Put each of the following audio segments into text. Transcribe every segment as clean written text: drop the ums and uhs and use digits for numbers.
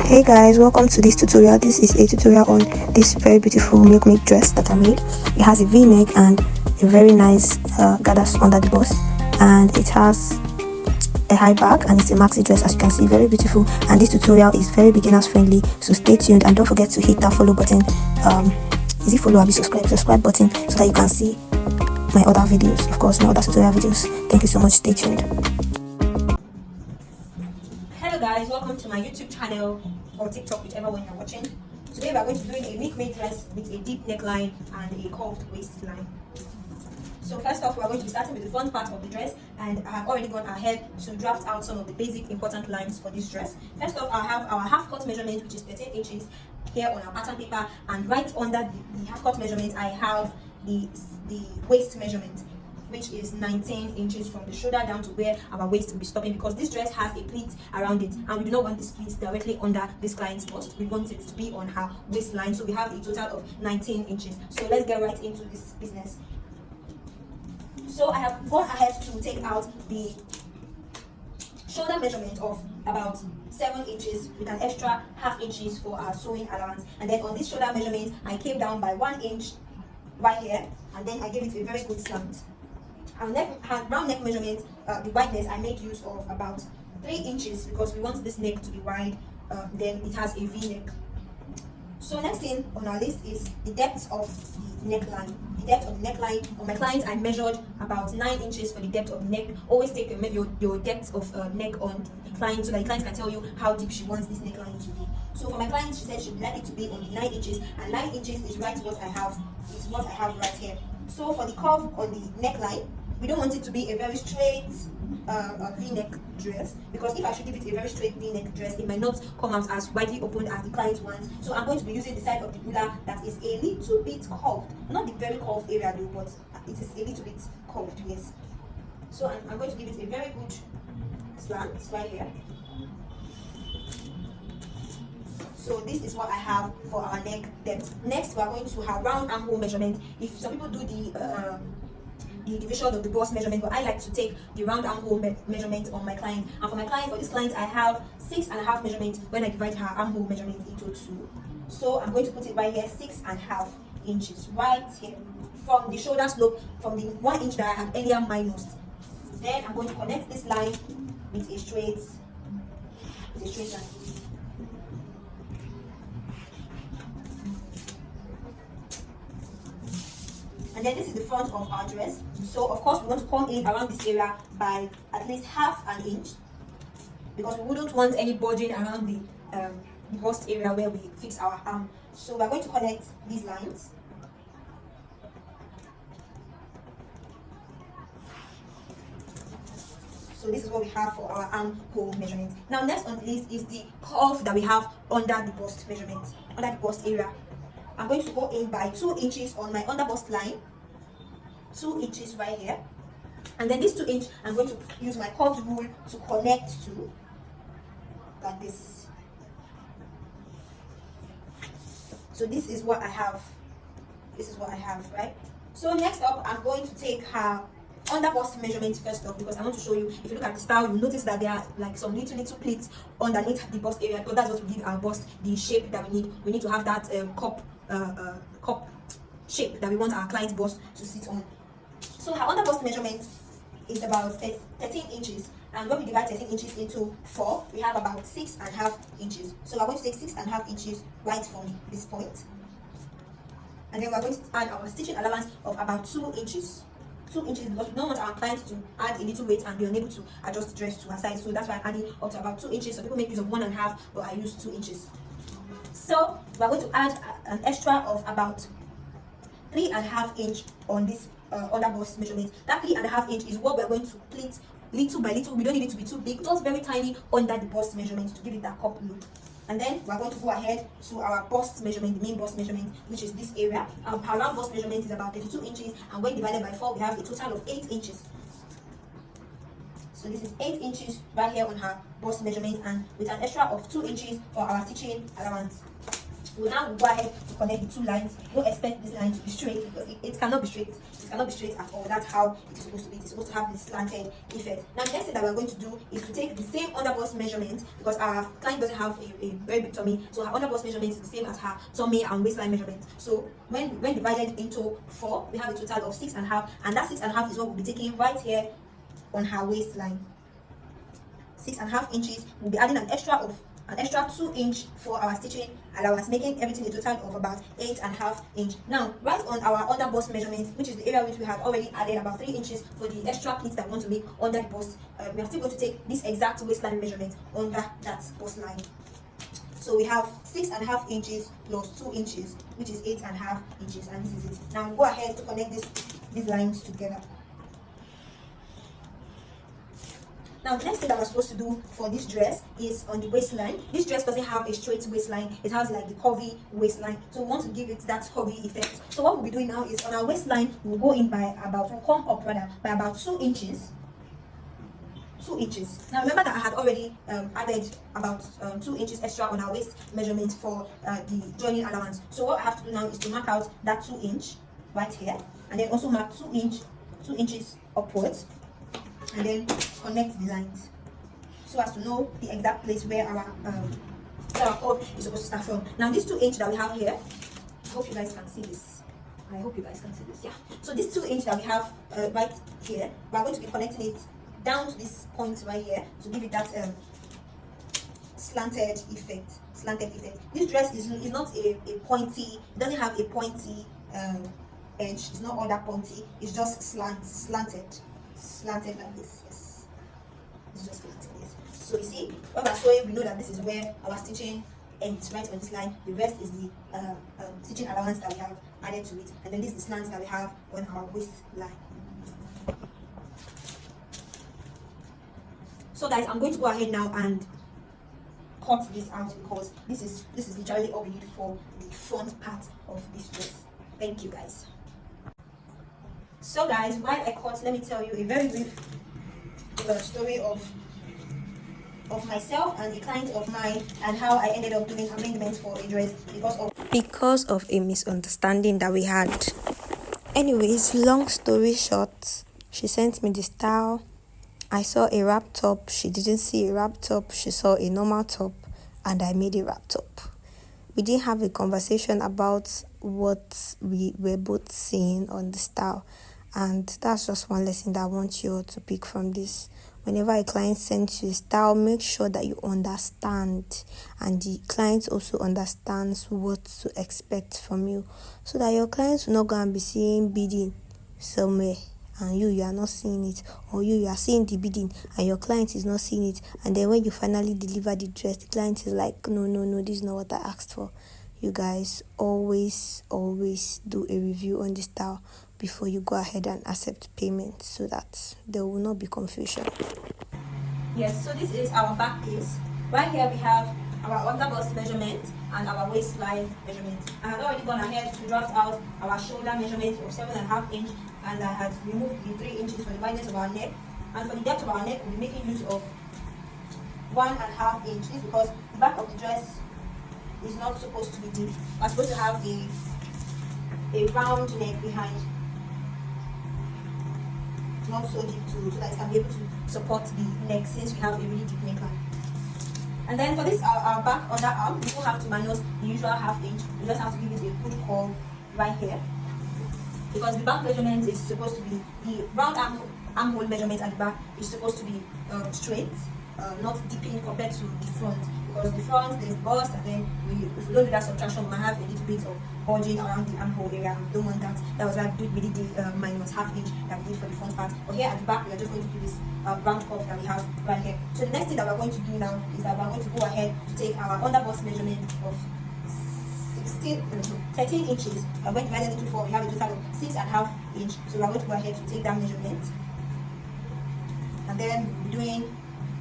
Hey guys, welcome to this tutorial. This is a tutorial on this very beautiful milkmaid dress that I made. It has a v-neck and a very nice gathers under the bust, and it has a high back, and it's a maxi dress, as you can see, very beautiful. And this tutorial is very beginners friendly, so stay tuned and don't forget to hit that follow button. Is it follow or subscribe button, so that you can see my other videos, of course, my other tutorial videos. Thank you so much. Stay tuned. Hello guys, welcome to my YouTube channel or TikTok, whichever one you're watching. Today we are going to be doing a milkmaid dress with a deep neckline and a curved waistline. So first off, we are going to be starting with the front part of the dress, and I have already gone ahead to draft out some of the basic important lines for this dress. First off, I have our half cut measurement, which is 13 inches here on our pattern paper, and right under the half cut measurement I have the waist measurement, which is 19 inches from the shoulder down to where our waist will be stopping, because this dress has a pleat around it and we do not want this pleat directly under this client's bust. We want it to be on her waistline, so we have a total of 19 inches. So let's get right into this business. So I have gone ahead to take out the shoulder measurement of about 7 inches with an extra half inches for our sewing allowance, and then on this shoulder measurement I came down by 1 inch right here, and then I gave it a very good slant. Our round neck measurement, the wideness, I made use of about 3 inches because we want this neck to be wide. Then it has a V-neck. So next thing on our list is the depth of the neckline. The depth of the neckline on my client, I measured about 9 inches for the depth of the neck. Always take your depth of neck on the client, so that the client can tell you how deep she wants this neckline to be. So for my client, she said she would like it to be on the 9 inches, and 9 inches is what I have right here. So for the curve on the neckline, we don't want it to be a very straight V-neck dress, because if I should give it a very straight V-neck dress, it might not come out as widely open as the client wants. So I'm going to be using the side of the ruler that is a little bit curved, not the very curved area though, but it is a little bit curved, yes. So I'm going to give it a very good slant right here. So this is what I have for our neck depth. Next, we are going to have round armhole measurement. If some people do the division of the bust measurement, but I like to take the round armhole measurement on my client. And for my client, for this client, I have 6.5 measurement when I divide her armhole measurement into 2. So I'm going to put it right here, 6.5 inches right here from the shoulder slope, from the 1 inch that I had earlier minus. Then I'm going to connect this line with a straight line. And then this is the front of our dress. So of course we want to come in around this area by at least half an inch, because we wouldn't want any bulging around the bust area where we fix our arm. So we're going to connect these lines. So this is what we have for our armhole measurement. Now next on the list is the curve that we have under the bust measurement, under the bust area. I'm going to go in by 2 inches on my under bust line, 2 inches right here, and then this 2 inch I'm going to use my curved rule to connect to, like this. So this is what I have. Right? So next up, I'm going to take her under bust measurement first off, because I want to show you. If you look at the style, you'll notice that there are like some little pleats underneath the bust area, because that's what will give our bust the shape that we need. We need to have that cup shape that we want our client's bust to sit on. So her under bust measurement is about 13 inches, and when we divide 13 inches into 4, we have about 6.5 inches. So we're going to take 6.5 inches right from this point, and then we're going to add our stitching allowance of about 2 inches. 2 inches, because we don't want our clients to add a little weight and be unable to adjust the dress to her size. So that's why I'm adding up to about 2 inches. So people make use of 1.5, but I use 2 inches. So we're going to add an extra of about 3.5 inch on this under bust measurement. That 3.5 inch is what we're going to pleat little by little. We don't need it to be too big, just very tiny under the bust measurement to give it that cup look. And then we're going to go ahead to our bust measurement, the main bust measurement, which is this area. Our round bust measurement is about 32 inches, and when divided by 4, we have a total of 8 inches. So this is 8 inches right here on her bust measurement, and with an extra of 2 inches for our stitching allowance. We'll now go ahead to connect the two lines. Don't expect this line to be straight because it cannot be straight. It cannot be straight at all. That's how it's supposed to be. It's supposed to have this slanted effect. Now, the next thing that we're going to do is to take the same underbust measurement, because our client doesn't have a very big tummy, so her underbust measurement is the same as her tummy and waistline measurement. So when divided into 4, we have a total of 6.5, and that 6.5 is what we'll be taking right here on her waistline. 6.5 inches. We'll be adding an extra 2 inch for our stitching allowance, making everything a total of about 8.5 inch. Now, right on our underbust measurement, which is the area which we had already added about 3 inches for the extra pleats that we want to make under the bust, we are still going to take this exact waistline measurement under that bust line. So we have 6.5 inches plus 2 inches, which is 8.5 inches, and this is it. Now go ahead to connect these lines together. Now, the next thing that we're supposed to do for this dress is on the waistline. This dress doesn't have a straight waistline. It has like the curvy waistline. So we want to give it that curvy effect. So what we'll be doing now is on our waistline, we'll go in by about, we'll come up rather, by about 2 inches. 2 inches. Now, remember that I had already added about 2 inches extra on our waist measurement for the joining allowance. So what I have to do now is to mark out that 2 inch right here. And then also mark 2 inches upwards. And then connect the lines so as to know the exact place where our curve is supposed to start from. Now, this 2 inch that we have here, I hope you guys can see this. Yeah. So this 2 inch that we have right here, we're going to be connecting it down to this point right here to give it that slanted effect. This dress is not a pointy. It doesn't have a pointy edge. It's not all that pointy. It's just slanted like this. Yes, it's just slanted. Yes. So you see, when we're sewing, we know that this is where our stitching ends, right on this line. The rest is the stitching allowance that we have added to it, and then this is the slant that we have on our waistline. So guys, I'm going to go ahead now and cut this out because this is literally all we need for the front part of this dress. Thank you guys. So guys, while I cut, let me tell you a very brief story of myself and a client of mine, and how I ended up doing amendments for a dress because of a misunderstanding that we had. Anyways, long story short, she sent me the style. I saw a wrap top. She didn't see a wrap top. She saw a normal top, and I made a wrap top. We didn't have a conversation about what we were both seeing on the style. And that's just one lesson that I want you all to pick from this. Whenever a client sends you a style, make sure that you understand, and the client also understands what to expect from you, so that your clients will not go and be seeing bidding somewhere and you are not seeing it, or you are seeing the bidding and your client is not seeing it, and then when you finally deliver the dress, the client is like, no, this is not what I asked for. You guys always do a review on the style before you go ahead and accept payment, so that there will not be confusion. Yes, so this is our back piece. Right here we have our underbust measurement and our waistline measurement. I had already gone ahead to draft out our shoulder measurement of 7.5 inch, and I had removed the 3 inches for the wideness of our neck. And for the depth of our neck, we'll be making use of 1.5 inch. This is because the back of the dress is not supposed to be deep. We're supposed to have a round neck behind, not so deep too, so that it can be able to support the neck, since we have a really deep neckline. And then for this, our back underarm, we don't have to minus the usual 1/2 inch. We just have to give it a good curve right here, because the back measurement is supposed to be, the round armhole measurement at the back is supposed to be straight, not dipping compared to the front, because the front there's bust, and then if we don't do that subtraction, we might have a little bit of bulging around the armhole area. We don't want that. That was why we did the minus 1/2 inch that we did for the front part. But here at the back, we are just going to do this round curve that we have right here. So the next thing that we're going to do now is that we're going to go ahead to take our underbust measurement of 13 inches. We're going to divide it into 4. We have a total of 6.5 inch. So we're going to go ahead to take that measurement, and then we'll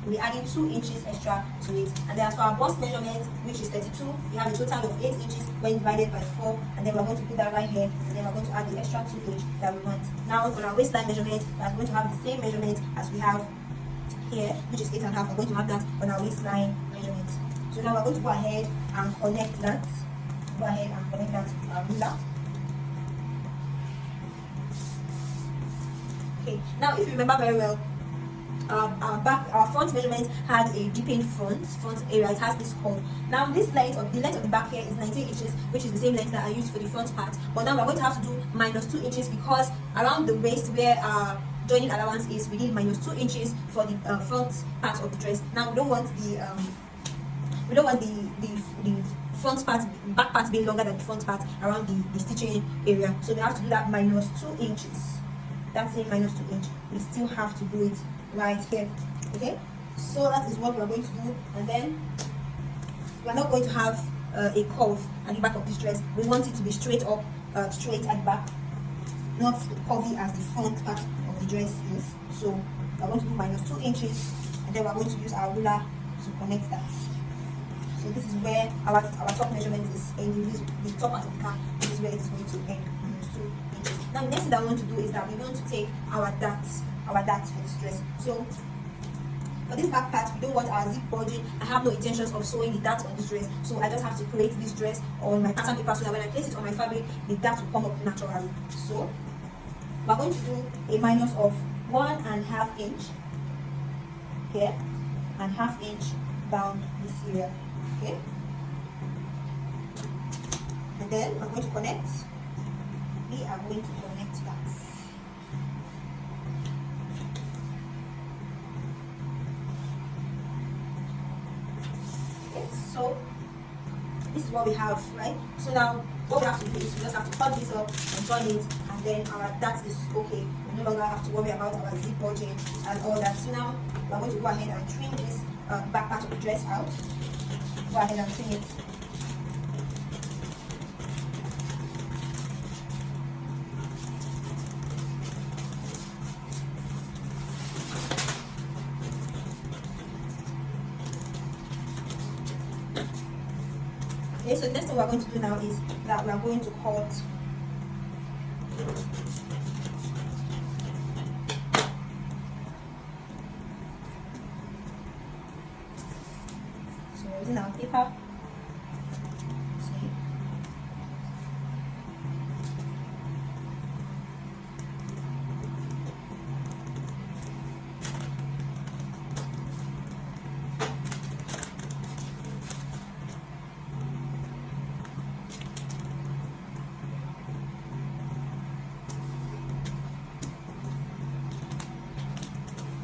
be adding 2 inches extra to it. And then as for our bust measurement, which is 32, we have a total of 8 inches when divided by 4, and then we're going to put that right here, and then we're going to add the extra 2 inch that we want. Now on our waistline measurement, we're going to have the same measurement as we have here, which is 8.5. We're going to have that on our waistline measurement. So now we're going to go ahead and connect that. go ahead and connect that to our ruler. Okay, now if you remember very well, our front measurement had a deepened front area. It has this curve. Now this length of the back here is 19 inches, which is the same length that I used for the front part. But now we're going to have to do -2 inches, because around the waist where our joining allowance is, we need -2 inches for the front part of the dress. Now we don't want the front part, back part being longer than the front part around the stitching area. So we have to do that -2 inches. That's saying -2 inches. We still have to do it right here. Okay, so that is what we are going to do. And then we are not going to have a curve at the back of this dress. We want it to be straight up, straight at the back, not curvy as the front part of the dress is. So we are going to do -2 inches, and then we are going to use our ruler to connect that. So this is where our top measurement is ending. This the top part of the cap. This is where it is going to end. -2 inches. Now the next thing that I want to do is that we want to take our darts for this dress. So for this back part, we don't want our zip bulging. I have no intentions of sewing the darts on this dress, so I just have to create this dress on my pattern paper, so that when I place it on my fabric, the darts will come up naturally. So we're going to do a minus of 1.5 inch here and 1/2 inch down this area. Okay, and then we're going to connect. We are going to connect that. Okay, so this is what we have, right? So now what we have to do is we just have to cut this up and join it, and then that is okay. We no longer have to worry about our zip bulging and all that. So now we're going to go ahead and trim this back part of the dress out. Go ahead and trim it. Okay, so the next thing we're going to do now is that we are going to cut using our paper. See.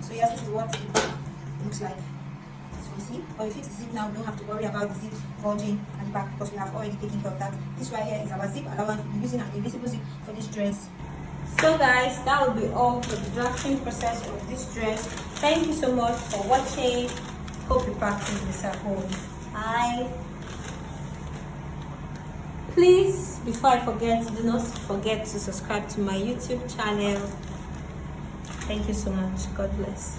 So yes, this is what it looks like. See, or if it's zip now, we don't have to worry about the zip bulging at the back, because we have already taken care of that. This right here is our zip allowance. We're using an invisible zip for this dress. So guys, that will be all for the drafting process of this dress. Thank you so much for watching. Hope you practice this at home. Bye. Please, before I forget, do not forget to subscribe to my YouTube channel. Thank you so much. God bless.